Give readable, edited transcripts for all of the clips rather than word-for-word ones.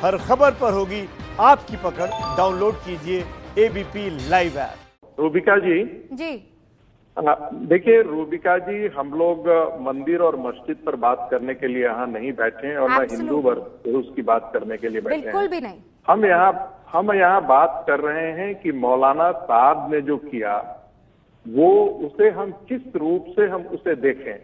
हर खबर पर होगी आपकी पकड़। डाउनलोड कीजिए एबीपी लाइव ऐप। रूबिका जी जी देखिए, रूबिका जी, हम लोग मंदिर और मस्जिद पर बात करने के लिए यहाँ नहीं बैठे हैं और न हिंदू वर्ष की बात करने के लिए बैठे हैं। बिल्कुल भी नहीं। हम यहाँ बात कर रहे हैं कि मौलाना साद ने जो किया वो उसे हम किस रूप से हम उसे देखें।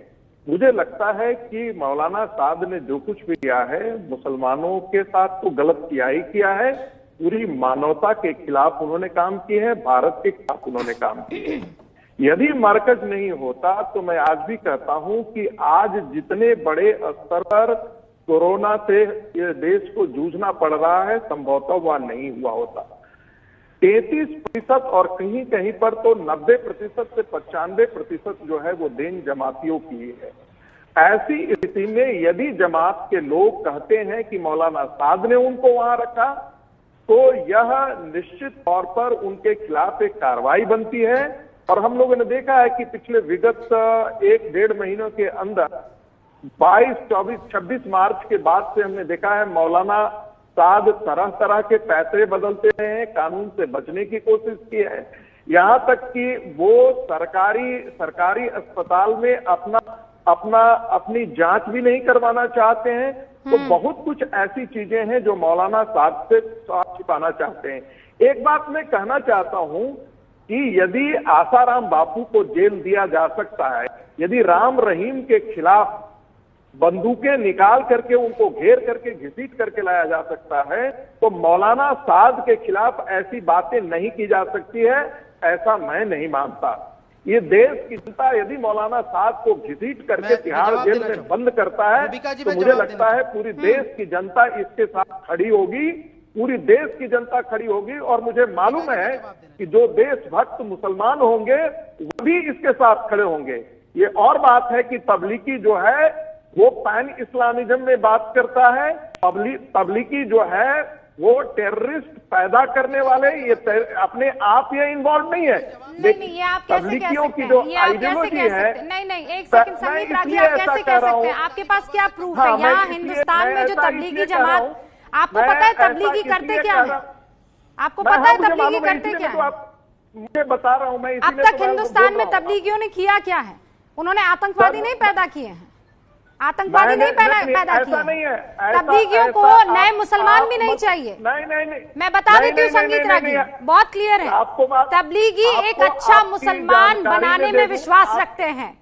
मुझे लगता है कि मौलाना साद ने जो कुछ भी किया है मुसलमानों के साथ तो गलत किया ही किया है, पूरी मानवता के खिलाफ उन्होंने काम किए हैं, भारत के खिलाफ उन्होंने काम किए हैं। यदि मरकज नहीं होता तो मैं आज भी कहता हूं कि आज जितने बड़े स्तर पर कोरोना से ये देश को जूझना पड़ रहा है संभवतः वह नहीं हुआ होता। 33% और कहीं कहीं पर तो 90% से 95% जो है वो देन जमातियों की है। ऐसी स्थिति में यदि जमात के लोग कहते हैं कि मौलाना साद ने उनको वहां रखा तो यह निश्चित तौर पर उनके खिलाफ एक कार्रवाई बनती है। और हम लोगों ने देखा है कि पिछले विगत 1-1.5 महीनों के अंदर 22, 24, 26 मार्च के बाद से हमने देखा है मौलाना साद तरह तरह के पैसे बदलते रहे हैं, कानून से बचने की कोशिश की है। यहां तक कि वो सरकारी अस्पताल में अपनी जांच भी नहीं करवाना चाहते हैं। तो बहुत कुछ ऐसी चीजें हैं जो मौलाना साद से छिपाना चाहते हैं। एक बात मैं कहना चाहता हूं कि यदि आसाराम बापू को जेल दिया जा सकता है, यदि राम रहीम के खिलाफ बंदूकें निकाल करके उनको घेर करके घसीट करके लाया जा सकता है, तो मौलाना साद के खिलाफ ऐसी बातें नहीं की जा सकती है, ऐसा मैं नहीं मानता। ये देश की जनता यदि मौलाना साद को घसीट करके तिहाड़ जेल में बंद करता है तो मुझे लगता है पूरी देश की जनता इसके साथ खड़ी होगी, पूरी देश की जनता खड़ी होगी। और मुझे मालूम है कि जो देशभक्त मुसलमान होंगे वो भी इसके साथ खड़े होंगे। ये और बात है कि तबलीगी जो है वो पैन इस्लामिज्म में बात करता है। तबलीगी जो है वो टेररिस्ट पैदा करने वाले, ये अपने आप ये इन्वॉल्व नहीं है। नहीं, ये आप कैसे कह सकते हैं? ये आप कैसे कह सकते हैं? नहीं, एक सेकंड संगीत रागी, आप कैसे कह सकते हैं? आपके पास क्या प्रूफ है? यहाँ हिंदुस्तान में जो तबलीगी जमात, आपको पता है तबलीगी करते क्या है? आपको पता है तबलीगी करते क्या है? मुझे बता रहा हूं मैं। अब तक हिंदुस्तान में तबलीगियों ने किया क्या है? उन्होंने आतंकवादी नहीं पैदा किए हैं, आतंकवादी नहीं पैदा किए। तबलीगियों को नए मुसलमान भी नहीं चाहिए। नहीं, मैं बता देती हूँ संगीत रागी, बहुत क्लियर है। तबलीगी एक अच्छा मुसलमान बनाने में विश्वास रखते हैं।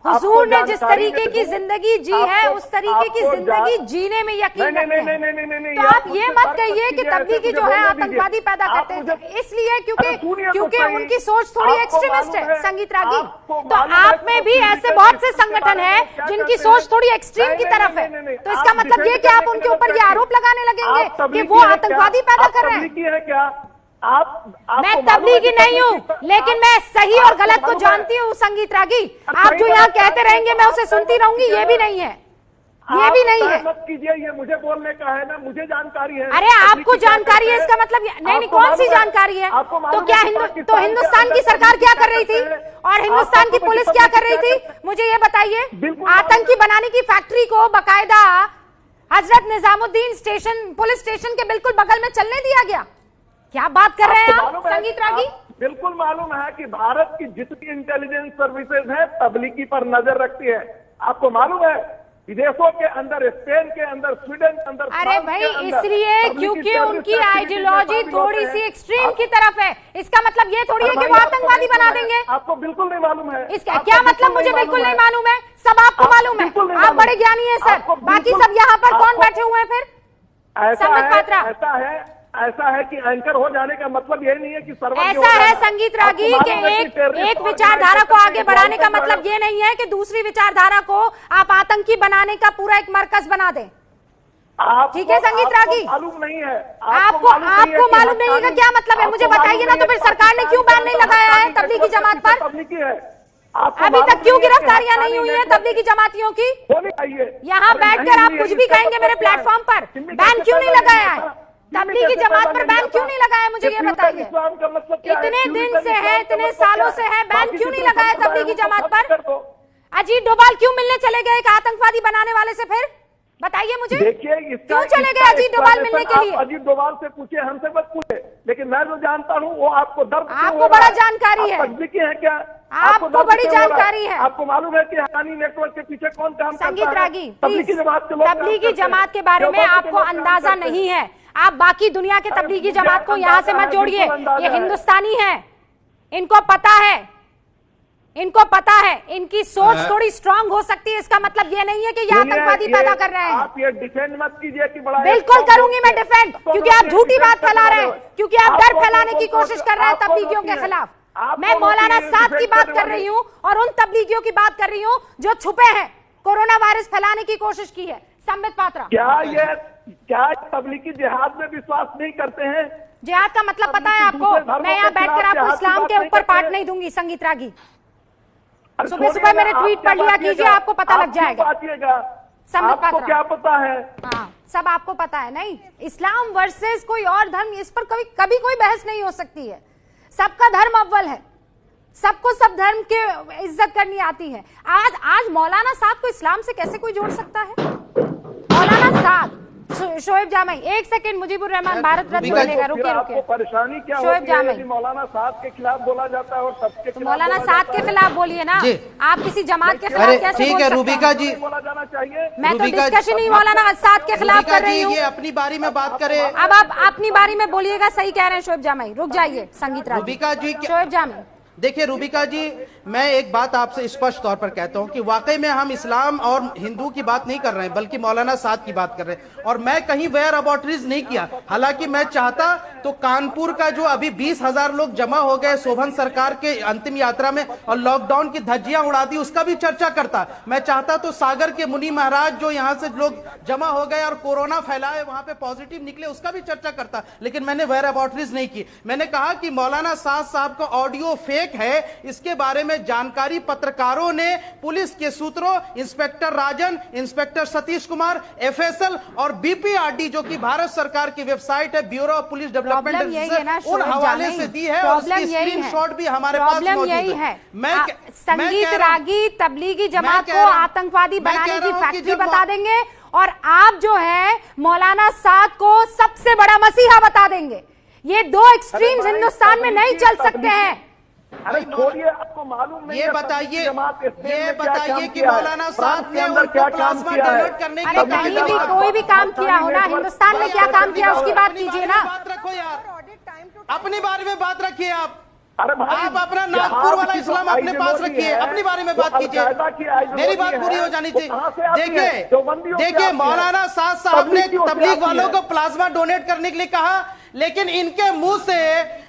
हुजूर ने जिस तरीके की जिंदगी जी है उस तरीके की जिंदगी जीने में यकीन रखते हैं। तो आप ये मत कहिए कि तबलीगी जो है आतंकवादी पैदा करते हैं, इसलिए क्योंकि उनकी सोच थोड़ी एक्सट्रीमिस्ट है। संगीत रागी, तो आप में भी ऐसे बहुत से संगठन हैं जिनकी सोच थोड़ी एक्सट्रीम की तरफ है। तो इसका मतलब ये कि आप उनके ऊपर ये आरोप लगाने लगेंगे कि वो आतंकवादी पैदा कर रहे हैं। मैं तबलीगी नहीं हूँ, लेकिन मैं सही और गलत को जानती हूँ संगीत रागी। आप जो यहाँ कहते रहेंगे मैं उसे सुनती रहूंगी, ये भी नहीं है, ये भी नहीं है। मत कीजिए, ये मुझे बोलने का है ना, मुझे जानकारी है। अरे आपको जानकारी है इसका मतलब नहीं, कौन सी जानकारी है? तो क्या हिंदुस्तान की सरकार क्या कर रही थी और हिंदुस्तान की पुलिस क्या कर रही थी? मुझे ये बताइए। आतंकी बनाने की फैक्ट्री को बाकायदा Hazrat Nizamuddin station, police station के बिल्कुल बगल में चलने दिया गया। क्या बात कर रहे हैं आप संगीत रागी? बिल्कुल मालूम है कि भारत की जितनी इंटेलिजेंस सर्विसेज है तबलीगी पर नजर रखती है। आपको मालूम है विदेशों के अंदर, स्पेन के अंदर, स्वीडन के अंदर। अरे भाई, इसलिए क्योंकि उनकी आइडियोलॉजी थोड़ी सी एक्सट्रीम की तरफ है। इसका मतलब ये थोड़ी है कि वो आतंकवादी बना देंगे। आपको बिल्कुल नहीं मालूम है। इसका क्या मतलब? मुझे बिल्कुल नहीं मालूम है, सब आपको मालूम है। आप बड़े ज्ञानी है सर, बाकी सब यहाँ पर कौन बैठे हुए हैं फिर? ऐसा है कि एंकर हो जाने का मतलब ये नहीं है कि ऐसा है संगीत रागी कि एक विचारधारा को आगे बढ़ाने का मतलब ये नहीं है कि दूसरी विचारधारा को आप आतंकी बनाने का पूरा एक मरकज बना दें। ठीक है संगीत रागी, मालूम नहीं है आपको मालूम नहीं है का क्या मतलब है? मुझे बताइए ना, तो फिर सरकार ने क्यों बैन नहीं लगाया है तबलीगी जमात पर? अभी तक क्यों गिरफ्तारियां नहीं हुई है तबलीगी जमातियों की? यहाँ बैठकर आप कुछ भी कहेंगे मेरे प्लेटफॉर्म पर, बैन क्यों नहीं लगाया है? तबलीगी जमात पर बैन क्यों नहीं लगाया, मुझे ये बताइए। इतने दिन से है, इतने सालों से है, बैन क्यों नहीं लगाया तबलीगी जमात पर? अजीत डोभाल क्यों मिलने चले गए एक आतंकवादी बनाने वाले से? फिर बताइए मुझे। देखिए, क्यों चले गए अजीत डोभाल मिलने के लिए? अजीत डोभाल से पूछे, हमसे मत पूछे। लेकिन मैं जो जानता हूँ वो आपको दर्द, आपको बड़ा जानकारी है, तकनीकी है क्या? आपको बड़ी जानकारी है। आपको मालूम है कि हकानी नेटवर्क के पीछे कौन काम करता है? संगीत रागी, तबलीगी जमात के बारे में आपको अंदाजा नहीं है। आप बाकी दुनिया के तबलीगी जमात को यहाँ से मत जोड़िए, ये हिंदुस्तानी है, इनको पता है, इनको पता है। इनकी सोच थोड़ी स्ट्रांग हो सकती है, इसका मतलब ये नहीं है कि ये आतंकवादी पैदा कर रहे हैं। आप ये डिफेंड मत कीजिए कि बड़ा, बिल्कुल करूंगी मैं डिफेंड, क्योंकि आप झूठी बात फैला रहे हैं, क्योंकि आप डर फैलाने की कोशिश कर रहे हैं तबलीगियों के खिलाफ। मैं मौलाना साहब की बात कर रही हूँ और उन तबलीगियों की बात कर रही हूँ जो छुपे हैं, कोरोना वायरस फैलाने की कोशिश की है। संबित पात्रा, क्या तबलीगी जिहाद में विश्वास नहीं करते हैं? जिहाद का मतलब पता है आपको? मैं यहाँ बैठकर आपको इस्लाम के ऊपर पाठ नहीं दूंगी संगीत रागी। सुबह सुबह मेरे ट्वीट पढ़ लिया कीजिए, आपको पता लग जाएगा। आपको क्या पता है? हाँ, सब आपको पता है। नहीं, इस्लाम वर्सेस कोई और धर्म, इस पर कभी कोई बहस नहीं हो सकती है। सबका धर्म अव्वल है, सबको सब धर्म के इज्जत करनी आती है। आज मौलाना साहब को इस्लाम से कैसे कोई जोड़ सकता है? मौलाना साहब, शोएब जामई, एक सेकंड, मुजीबुर रहमान भारत रत्न मिलेगा, रुकिए। परेशानी क्या शोएब जामई, मौलाना साहब के खिलाफ बोला जाता है और सबके खिलाफ, मौलाना साहब के खिलाफ बोलिए ना। आप किसी जमात के खिलाफ कैसे ठीक है रूबिका जी, बोला जाना चाहिए। मैं तो डिस्कशन ही मौलाना साहब के खिलाफ कर रही हूँ। ये अपनी बारी में बात करें। अब आप अपनी बारी में बोलिएगा, सही कह रहे हैं शोएब जामई। रुक जाइए संगीत रागी। रूबिका जी, शोएब जामई, देखिए रूबिका जी, मैं एक बात आपसे स्पष्ट तौर पर कहता हूं कि वाकई में हम इस्लाम और हिंदू की बात नहीं कर रहे हैं, बल्कि मौलाना साद की बात कर रहे हैं। और मैं कहीं वेयर अबॉर्टरीज नहीं किया। हालांकि मैं चाहता तो कानपुर का जो अभी 20,000 लोग जमा हो गए शोभन सरकार के अंतिम यात्रा में और लॉकडाउन की धज्जियां उड़ा दी, उसका भी चर्चा करता। मैं चाहता तो सागर के मुनि महाराज जो यहां से लोग जमा हो गए और कोरोना फैलाए, वहां पे पॉजिटिव निकले, उसका भी चर्चा करता। लेकिन मैंने वेयर अबॉर्टरीज नहीं की। मैंने कहा कि मौलाना साद साहब का ऑडियो फेक है, इसके बारे में जानकारी पत्रकारों ने पुलिस के सूत्रों, इंस्पेक्टर राजन, इंस्पेक्टर सतीश कुमार, एफएसएल और बीपीआरडी जो कि भारत सरकार की वेबसाइट है, ब्यूरो ऑफ पुलिस डेवलपमेंट, उन हवाले से दी है और उसकी स्क्रीनशॉट भी हमारे पास मौजूद है। संगीत रागी तबलीगी जमात को आतंकवादी बनाने की फैक्ट्री बता देंगे और आप जो है मौलाना साद को सबसे बड़ा मसीहा बता देंगे। ये दो एक्सट्रीम्स हिंदुस्तान में नहीं चल सकते हैं। अरे छोड़िए, आपको मालूम नहीं। ये बताइए कि मौलाना साहब ने उनको प्लाज्मा डोनेट करने के लिए कहीं भी कोई भी काम किया हो ना, हिंदुस्तान में क्या काम किया उसकी बात कीजिए ना। बात रखो यार, अपनी बारे में बात रखिए। आप भाई, आप अपना नागपुर वाला इस्लाम अपने पास रखिए, अपनी बारे में बात कीजिए। मेरी बात पूरी हो जानी चाहिए। देखिए मौलाना साद साहब ने तबलीग वालों को प्लाज्मा डोनेट करने के लिए कहा, लेकिन इनके मुंह से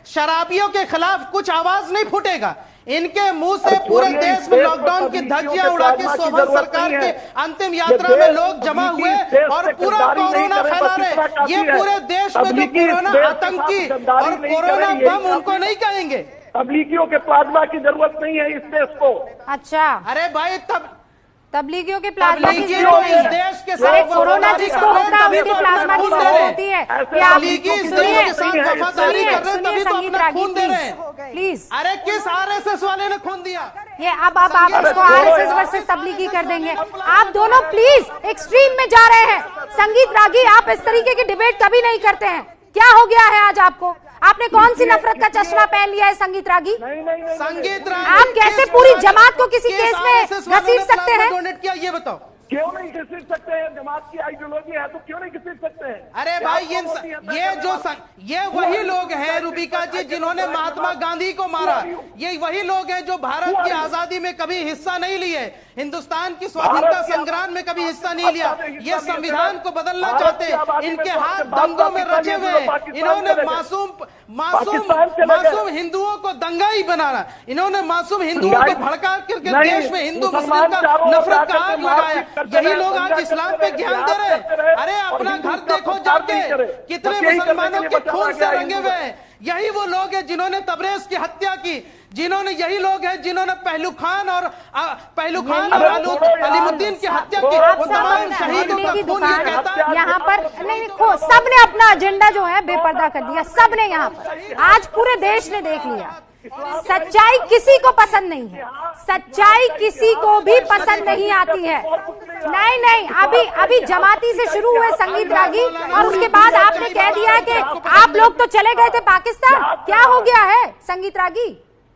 शराबियों के खिलाफ कुछ आवाज नहीं फूटेगा। इनके मुंह से पूरे देश में लॉकडाउन की धज्जियां उड़ा के शोभन सरकार के अंतिम यात्रा में लोग जमा हुए और पूरा कोरोना फैला रहे। ये पूरे देश में जो कोरोना आतंकी और कोरोना बम, उनको नहीं कहेंगे। तबलीगियों के प्लाज्मा की जरूरत नहीं है इस देश को। अच्छा, अरे भाई, तबलीगियों के प्लाज्मा की जरूरत नहीं है। देश के सारे कोरोना जिसको होता है उसके प्लाज्मा की जरूरत होती है। प्लीज, अरे किस आरएसएस वाले ने खून दिया? ये अब आप इसको आरएसएस वर्सेस तबलीगी कर देंगे। आप दोनों प्लीज एक्सट्रीम में जा रहे हैं। संगीत रागी, आप इस तरीके की डिबेट कभी नहीं करते हैं। क्या हो गया है आज आपको? आपने कौन सी नफरत का चश्मा पहन लिया है संगीत रागी? संगीत रागी, आप कैसे पूरी जमात को किसी केस में घसीट सकते हैं? डोनेट किया ये बताओ। क्यों नहीं घसीट सकते हैं? जमात की आइडियोलॉजी है तो क्यों नहीं घसीट सकते हैं? अरे भाई, ये वही लोग हैं रूबिका जी जिन्होंने महात्मा गांधी को मारा। ये वही लोग हैं जो भारत की आजादी में कभी हिस्सा नहीं लिए, हिंदुस्तान की स्वाधीनता संग्राम में कभी हिस्सा नहीं लिया। ये संविधान को बदलना चाहते, इनके हाथ दंगों में रचे हुए हैं। इन्होंने मासूम हिंदुओं को दंगाई बनाना, इन्होंने मासूम हिंदुओं को भड़का करके देश में हिंदू मुस्लिम का नफरत का आग लगाया। यही लोग आज इस्लाम पे ज्ञान दे रहे हैं। अरे अपना घर देखो जाके, कितने मुसलमानों के खून से रंगे हुए हैं। यही वो लोग हैं जिन्होंने तबरेज की हत्या की, यही लोग हैं जिन्होंने पहलू खान और अलीमुद्दीन की हत्या की। तमाम शहीदों का खून यहाँ पर नहीं, सबने अपना एजेंडा जो है बेपर्दा कर दिया। सबने यहाँ पर आज पूरे देश ने देख लिया सच्चाई किसी को पसंद नहीं है, सच्चाई किसी को भी पसंद नहीं आती है। नहीं नहीं, अभी जमाती से शुरू हुए संगीत रागी और उसके बाद आपने कह दिया कि आप लोग तो चले गए थे पाकिस्तान। क्या हो गया है संगीत रागी?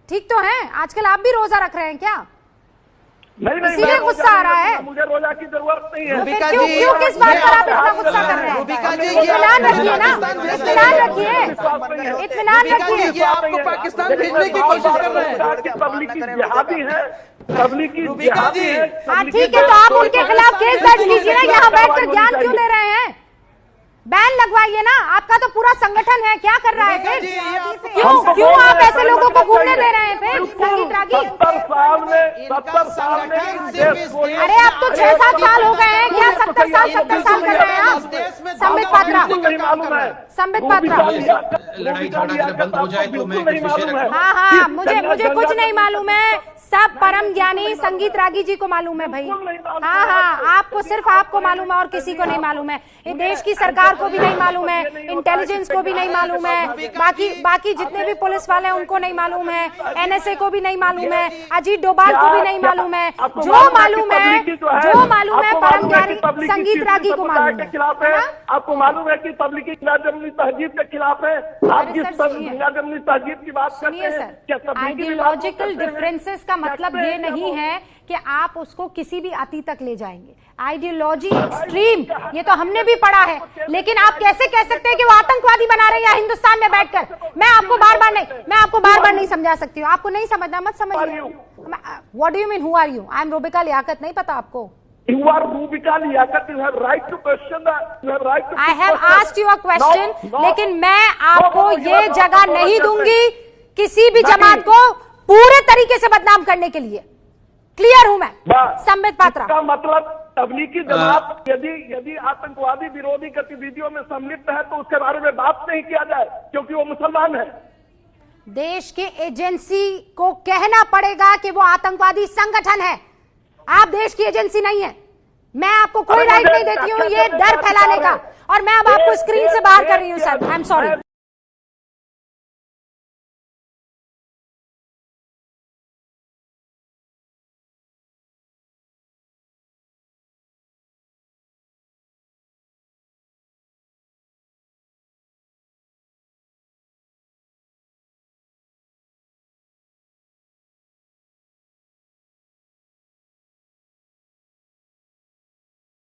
ठीक तो हैं? आजकल आप भी रोजा रख रहे हैं क्या? नहीं, इसीलिए गुस्सा आ रहा है। मुझे रोजा की जरूरत नहीं है। क्यों किस बात पर आप इतना गुस्सा कर रहे हैं? इत्मीनान रखिए ना, इत्मीनान रखिए, इत्मीनान रखिए। आपको पाकिस्तान भेजने की कोशिश कर रहे हैं। तबलीगी जिहादी है, तबलीगी जिहादी है। हाँ ठीक है, तो आप उनके खिलाफ केस दर्ज कीजिए ना। यहाँ बैठकर ज्ञान क्यों ले रहे हैं? बैन लगवाइए ना। आपका तो पूरा संगठन है, क्या कर रहा है फिर? क्यों आप ऐसे लोगों को घूमने दे रहे हैं फिर संगीत रागी? 70 साल में अरे अब तो 6-7 साल हो गए हैं, क्या 70 साल कर रहे हैं आप? संबित पात्रा, संबित पात्रा। लड़ाई झगड़ा अगर बंद हो जाए तो मैं कुछ विषय रखूं। हाँ, मुझे कुछ नहीं मालूम है, सब परम ज्ञानी संगीत रागी जी को मालूम है भाई। हाँ, आपको, सिर्फ आपको मालूम है और किसी को नहीं मालूम है। ये देश की सरकार को भी नहीं मालूम है, इंटेलिजेंस को भी नहीं मालूम है, बाकी जितने भी पुलिस वाले हैं उनको नहीं मालूम है, NSA को भी नहीं मालूम है, अजीत डोभाल को भी नहीं मालूम है। जो मालूम है परम ज्ञानी संगीत रागी को मालूम है। आपको मालूम है कि तबलीगी जमनी तहजीब के खिलाफ है। आप जिस जमनी तहजीब की बात करते हैं, आइडियोलॉजिकल डिफरेंसेस का मतलब ये नहीं है कि आप उसको किसी भी अति तक ले जाएंगे। आइडियोलॉजी एक्सट्रीम, ये तो हमने भी पढ़ा है, लेकिन आप कैसे कह सकते हैं कि वो आतंकवादी बना रहे हैं हिंदुस्तान में बैठकर? मैं आपको बार बार नहीं समझा सकती हूँ। आपको नहीं समझना, मत समझिए। What do you mean, who are you? I am Rubika Liyaquat, नहीं पता आपको? You are Rubika Liaquat. You have right to question that. You have right to. I have asked you a question, लेकिन मैं आपको ये जगह नहीं दूंगी किसी भी जमात को पूरे तरीके से बदनाम करने के लिए। क्लियर हूं मैं, संबित पात्रा। इसका मतलब तबलीगी जमात यदि आतंकवादी विरोधी गतिविधियों में सम्मिलित है तो उसके बारे में बात नहीं किया जाए, क्योंकि वो मुसलमान है। देश के एजेंसी को कहना पड़ेगा कि वो आतंकवादी संगठन है। आप देश की एजेंसी नहीं है। मैं आपको कोई राइट नहीं देती हूँ ये डर फैलाने का, और मैं अब आपको स्क्रीन से बाहर कर रही हूँ सर। I am sorry.